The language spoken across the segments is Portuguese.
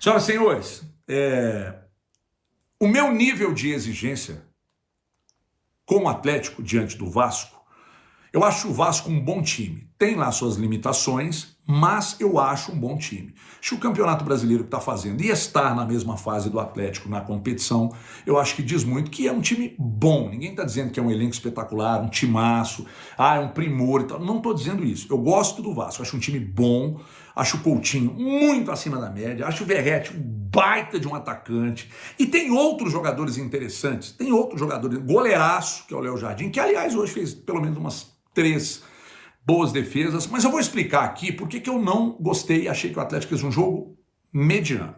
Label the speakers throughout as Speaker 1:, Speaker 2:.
Speaker 1: Senhoras e senhores, o meu nível de exigência com o Atlético diante do Vasco, eu acho o Vasco um bom time. Tem lá suas limitações, mas eu acho um bom time. Acho que o Campeonato Brasileiro que está fazendo e estar na mesma fase do Atlético na competição, eu acho que diz muito que é um time bom. Ninguém está dizendo que é um elenco espetacular, um timaço, é um primor e tal. Não estou dizendo isso. Eu gosto do Vasco, acho um time bom, acho o Coutinho muito acima da média, acho o Verratti um baita de um atacante. E tem outros jogadores interessantes, tem outros jogadores, goleiraço, que é o Léo Jardim, que aliás hoje fez pelo menos umas 3 boas defesas, mas eu vou explicar aqui por que eu não gostei e achei que o Atlético fez um jogo mediano.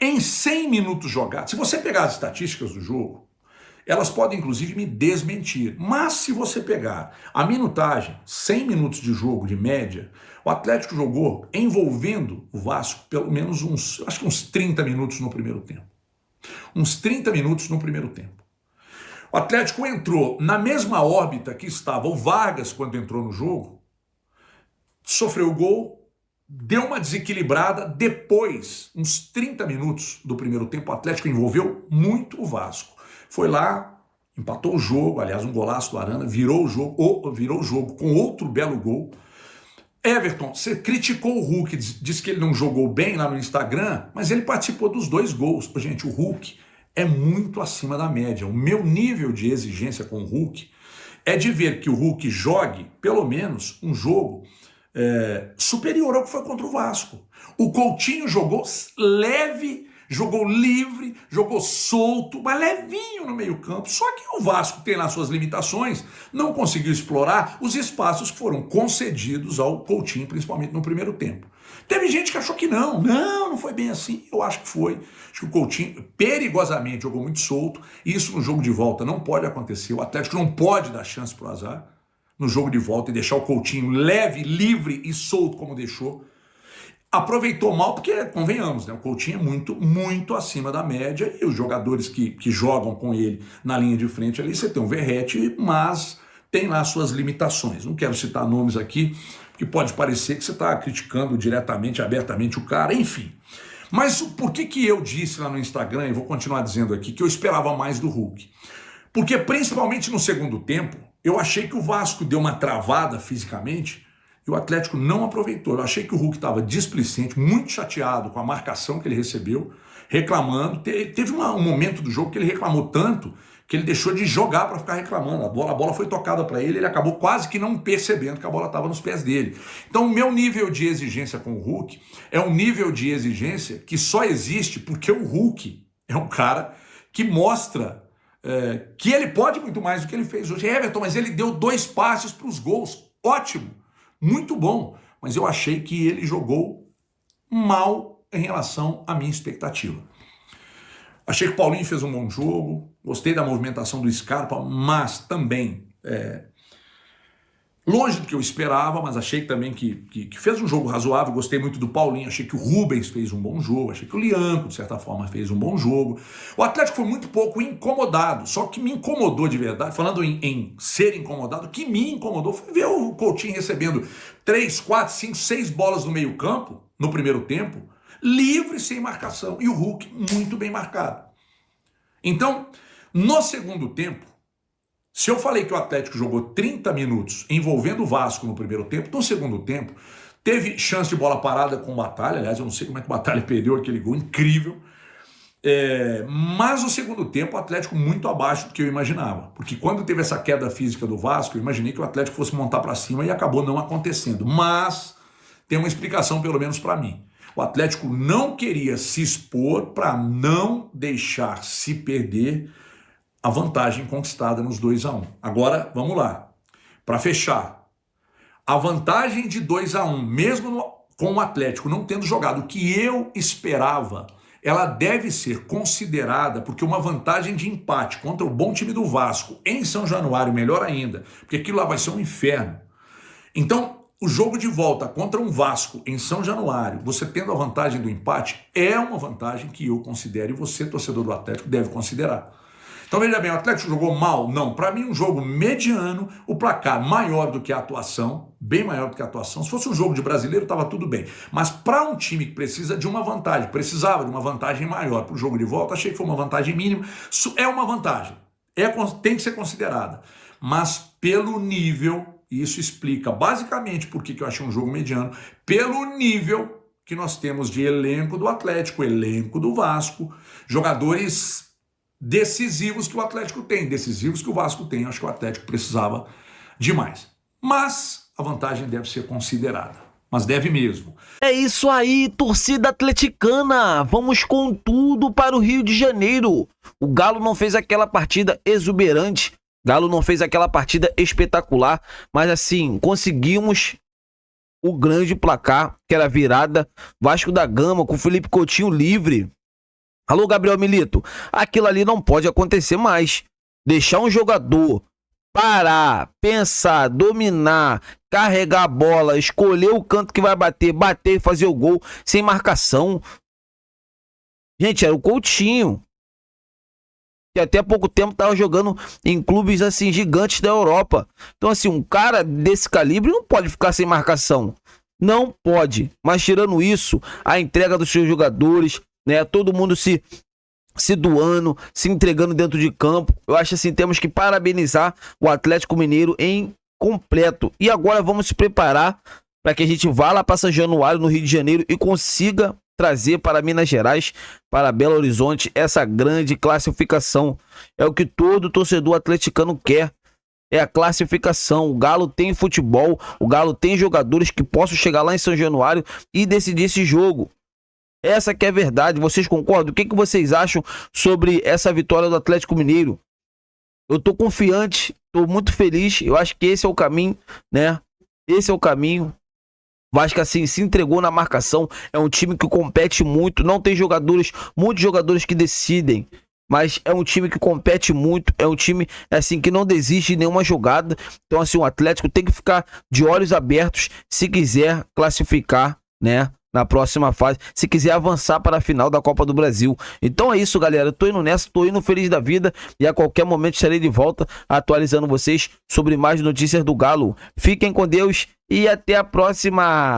Speaker 1: Em 100 minutos jogados, se você pegar as estatísticas do jogo, elas podem inclusive me desmentir, mas se você pegar a minutagem, 100 minutos de jogo de média, o Atlético jogou envolvendo o Vasco pelo menos acho que uns 30 minutos no primeiro tempo. Uns 30 minutos no primeiro tempo. O Atlético entrou na mesma órbita que estava o Vargas quando entrou no jogo, sofreu o gol, deu uma desequilibrada, depois, uns 30 minutos do primeiro tempo, o Atlético envolveu muito o Vasco. Foi lá, empatou o jogo, aliás, um golaço do Arana, virou o jogo com outro belo gol. Everton, você criticou o Hulk, disse que ele não jogou bem lá no Instagram, mas ele participou dos 2 gols. Gente, o Hulk é muito acima da média. O meu nível de exigência com o Hulk é de ver que o Hulk jogue, pelo menos, um jogo superior ao que foi contra o Vasco. O Coutinho jogou leve, jogou livre, jogou solto, mas levinho no meio campo. Só que o Vasco tem lá suas limitações, não conseguiu explorar os espaços que foram concedidos ao Coutinho, principalmente no primeiro tempo. Teve gente que achou que não foi bem assim. Eu acho que foi. Acho que o Coutinho perigosamente jogou muito solto. Isso no jogo de volta não pode acontecer. O Atlético não pode dar chance para o azar no jogo de volta e deixar o Coutinho leve, livre e solto como deixou. Aproveitou mal porque, convenhamos, né, o Coutinho é muito acima da média e os jogadores que jogam com ele na linha de frente ali, você tem um Verratti, mas tem lá suas limitações. Não quero citar nomes aqui, porque pode parecer que você está criticando diretamente, abertamente o cara, enfim. Mas por que eu disse lá no Instagram, e vou continuar dizendo aqui, que eu esperava mais do Hulk? Porque principalmente no segundo tempo, eu achei que o Vasco deu uma travada fisicamente e o Atlético não aproveitou. Eu achei que o Hulk estava displicente, muito chateado com a marcação que ele recebeu, reclamando. Teve um momento do jogo que ele reclamou tanto que ele deixou de jogar para ficar reclamando. A bola foi tocada para ele, ele acabou quase que não percebendo que a bola estava nos pés dele. Então o meu nível de exigência com o Hulk é um nível de exigência que só existe porque o Hulk é um cara que mostra que ele pode muito mais do que ele fez hoje. Everton, mas ele deu 2 passes para os gols. Ótimo, muito bom. Mas eu achei que ele jogou mal em relação à minha expectativa. Achei que o Paulinho fez um bom jogo, gostei da movimentação do Scarpa, mas também longe do que eu esperava, mas achei também que fez um jogo razoável, gostei muito do Paulinho, achei que o Rubens fez um bom jogo, achei que o Lianco, de certa forma, fez um bom jogo. O Atlético foi muito pouco incomodado, só que me incomodou de verdade, falando em ser incomodado, o que me incomodou foi ver o Coutinho recebendo 3, 4, 5, 6 bolas no meio campo, no primeiro tempo, livre, sem marcação, e o Hulk muito bem marcado. Então, no segundo tempo, se eu falei que o Atlético jogou 30 minutos envolvendo o Vasco no primeiro tempo, no segundo tempo, teve chance de bola parada com o Batalha, aliás, eu não sei como é que o Batalha perdeu aquele gol incrível, mas no segundo tempo o Atlético muito abaixo do que eu imaginava, porque quando teve essa queda física do Vasco, eu imaginei que o Atlético fosse montar para cima e acabou não acontecendo, mas tem uma explicação pelo menos para mim. O Atlético não queria se expor para não deixar se perder a vantagem conquistada nos 2-1. Agora, vamos lá. Para fechar, a vantagem de 2-1, mesmo com o Atlético não tendo jogado o que eu esperava, ela deve ser considerada, porque uma vantagem de empate contra o bom time do Vasco em São Januário, melhor ainda, porque aquilo lá vai ser um inferno. Então, o jogo de volta contra um Vasco em São Januário, você tendo a vantagem do empate, é uma vantagem que eu considero e você, torcedor do Atlético, deve considerar. Então veja bem, o Atlético jogou mal? Não. Para mim, um jogo mediano, o placar maior do que a atuação, bem maior do que a atuação. Se fosse um jogo de brasileiro, estava tudo bem. Mas para um time que precisa de uma vantagem, precisava de uma vantagem maior para o jogo de volta, achei que foi uma vantagem mínima. Isso é uma vantagem, tem que ser considerada. Mas pelo nível, e isso explica basicamente por que eu achei um jogo mediano, pelo nível que nós temos de elenco do Atlético, elenco do Vasco, jogadores decisivos que o Atlético tem, decisivos que o Vasco tem. Acho que o Atlético precisava de mais. Mas a vantagem deve ser considerada. Mas deve mesmo.
Speaker 2: É isso aí, torcida atleticana. Vamos com tudo para o Rio de Janeiro. O Galo não fez aquela partida exuberante. Galo não fez aquela partida espetacular. Mas assim, conseguimos o grande placar, que era a virada. Vasco da Gama com o Felipe Coutinho livre. Alô, Gabriel Milito, aquilo ali não pode acontecer mais. Deixar um jogador parar, pensar, dominar, carregar a bola, escolher o canto que vai bater, bater e fazer o gol sem marcação. Gente, era o Coutinho, que até há pouco tempo estava jogando em clubes assim gigantes da Europa. Então assim, um cara desse calibre não pode ficar sem marcação. Não pode. Mas tirando isso, a entrega dos seus jogadores, né, todo mundo se doando, se entregando dentro de campo. Eu acho assim, temos que parabenizar o Atlético Mineiro em completo. E agora vamos se preparar para que a gente vá lá para São Januário, no Rio de Janeiro, e consiga trazer para Minas Gerais, para Belo Horizonte, essa grande classificação. É o que todo torcedor atleticano quer. É a classificação. O Galo tem futebol, o Galo tem jogadores que possam chegar lá em São Januário e decidir esse jogo. Essa que é a verdade. Vocês concordam? O que vocês acham sobre essa vitória do Atlético Mineiro? Eu tô confiante, tô muito feliz. Eu acho que esse é o caminho, né? Esse é o caminho. O Vasco assim se entregou na marcação. É um time que compete muito. Não tem jogadores, muitos jogadores que decidem, mas é um time que compete muito. É um time assim que não desiste de nenhuma jogada. Então assim, o Atlético tem que ficar de olhos abertos se quiser classificar, né, na próxima fase, se quiser avançar para a final da Copa do Brasil. Então é isso, galera. Eu tô indo nessa, tô indo feliz da vida e a qualquer momento estarei de volta atualizando vocês sobre mais notícias do Galo. Fiquem com Deus e até a próxima.